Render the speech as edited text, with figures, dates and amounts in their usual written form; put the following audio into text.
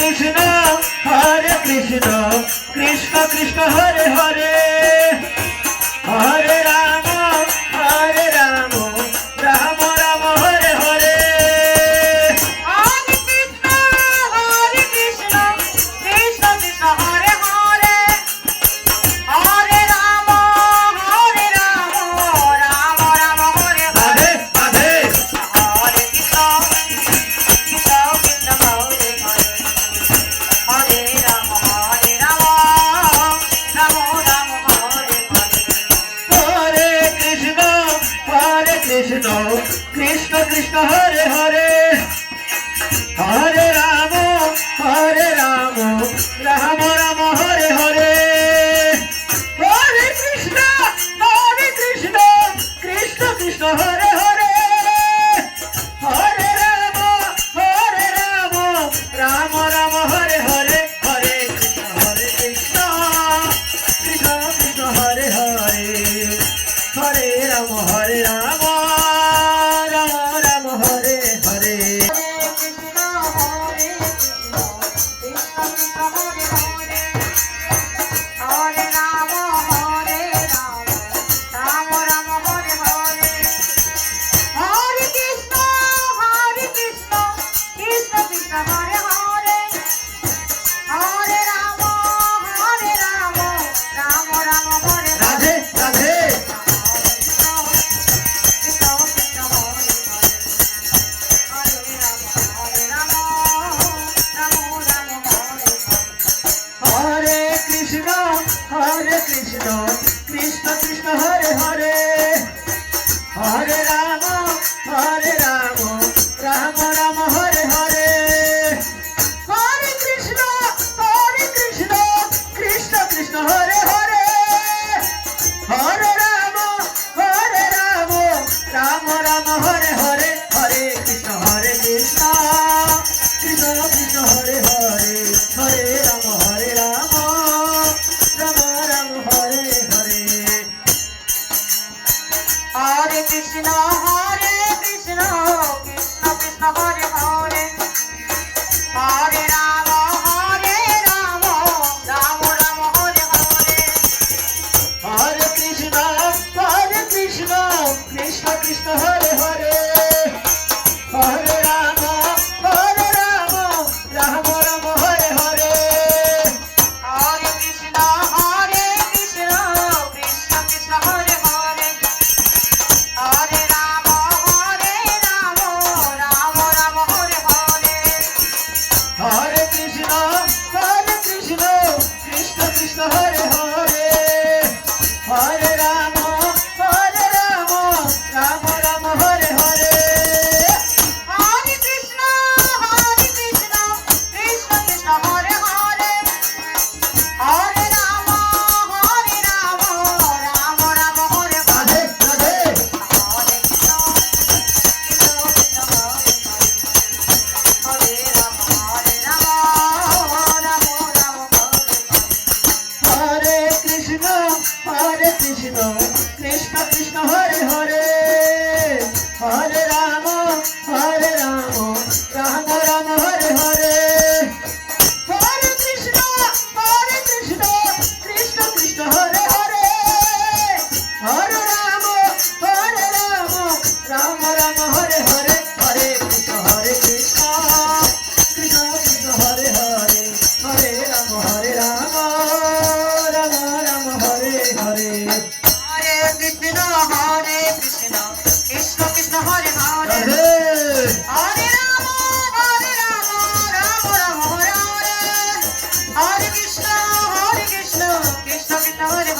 Krishna Krishna Krishna Hare Hare Hare Ram Ram Ram Hare Hare Hare Krishna Krishna Krishna Hare Hare Hare Ram Ram Ram Hare Hare Radhe Radhe Hare Krishna Krishna Krishna Hare Hare Hare Ram Ram Ram Hare Hare Hare Krishna Krishna Krishna Hare Hare Hare Ram Ram Ram Hare Hare Hare Krishna Krishna Krishna Hare Hare Hare Ram Ram Ram Hare Hare Hare Krishna Krishna Krishna Hare Hare Hare Ram Ram Hare Hare Krishna Krishna Krishna Hare Hare Hare Ram Ram Ram Hare Hare Hare Krishna Krishna Krishna Hare Hare Hare Ram Ram Ram Hare Hare Radhe Radhe Krishna Krishna Hare Hare Hare Ram Ram Ram Hare Hare Hare Krishna Krishna Krishna Hare Hare Hare Ram Ram Ram Hare Hare Hare Krishna Krishna Krishna Hare Hare Hare Ram Ram Ram Hare Hare Hare Krishna Krishna Krishna Hare Hare Hare Ram Ram Ram Hare Hare Hare Krishna Krishna Krishna Hare Hare Hare Ram Ram Ram Hare Hare Hare Krishna Krishna Krishna Hare Hare Hare Ram Ram Ram Hare Hare Hare Krishna Krishna Krishna Hare Hare Hare Ram Ram Ram Hare Hare Hare Krishna Krishna Krishna Hare Hare Hare Ram Ram Ram Hare Hare Hare Krishna Krishna Krishna Hare Hare Hare Ram Ram Ram Hare Hare Radhe Radhe Hare Krishna Krishna Krishna Hare Hare Hare Ram Ram Ram Hare Hare Hare Krishna Krishna Krishna Hare Hare Hare Ram Ram Ram Hare Hare Hare Krishna Krishna Krishna Hare Hare Hare Ram Ram Ram Hare Hare Hare Krishna Krishna Krishna Hare Hare Hare Ram Ram Ram Hare Hare Hare Krishna Krishna Krishna Hare Hare Radhe Hare Ram Ram Ram Hare Hare Hare Krishna Krishna Krishna Hare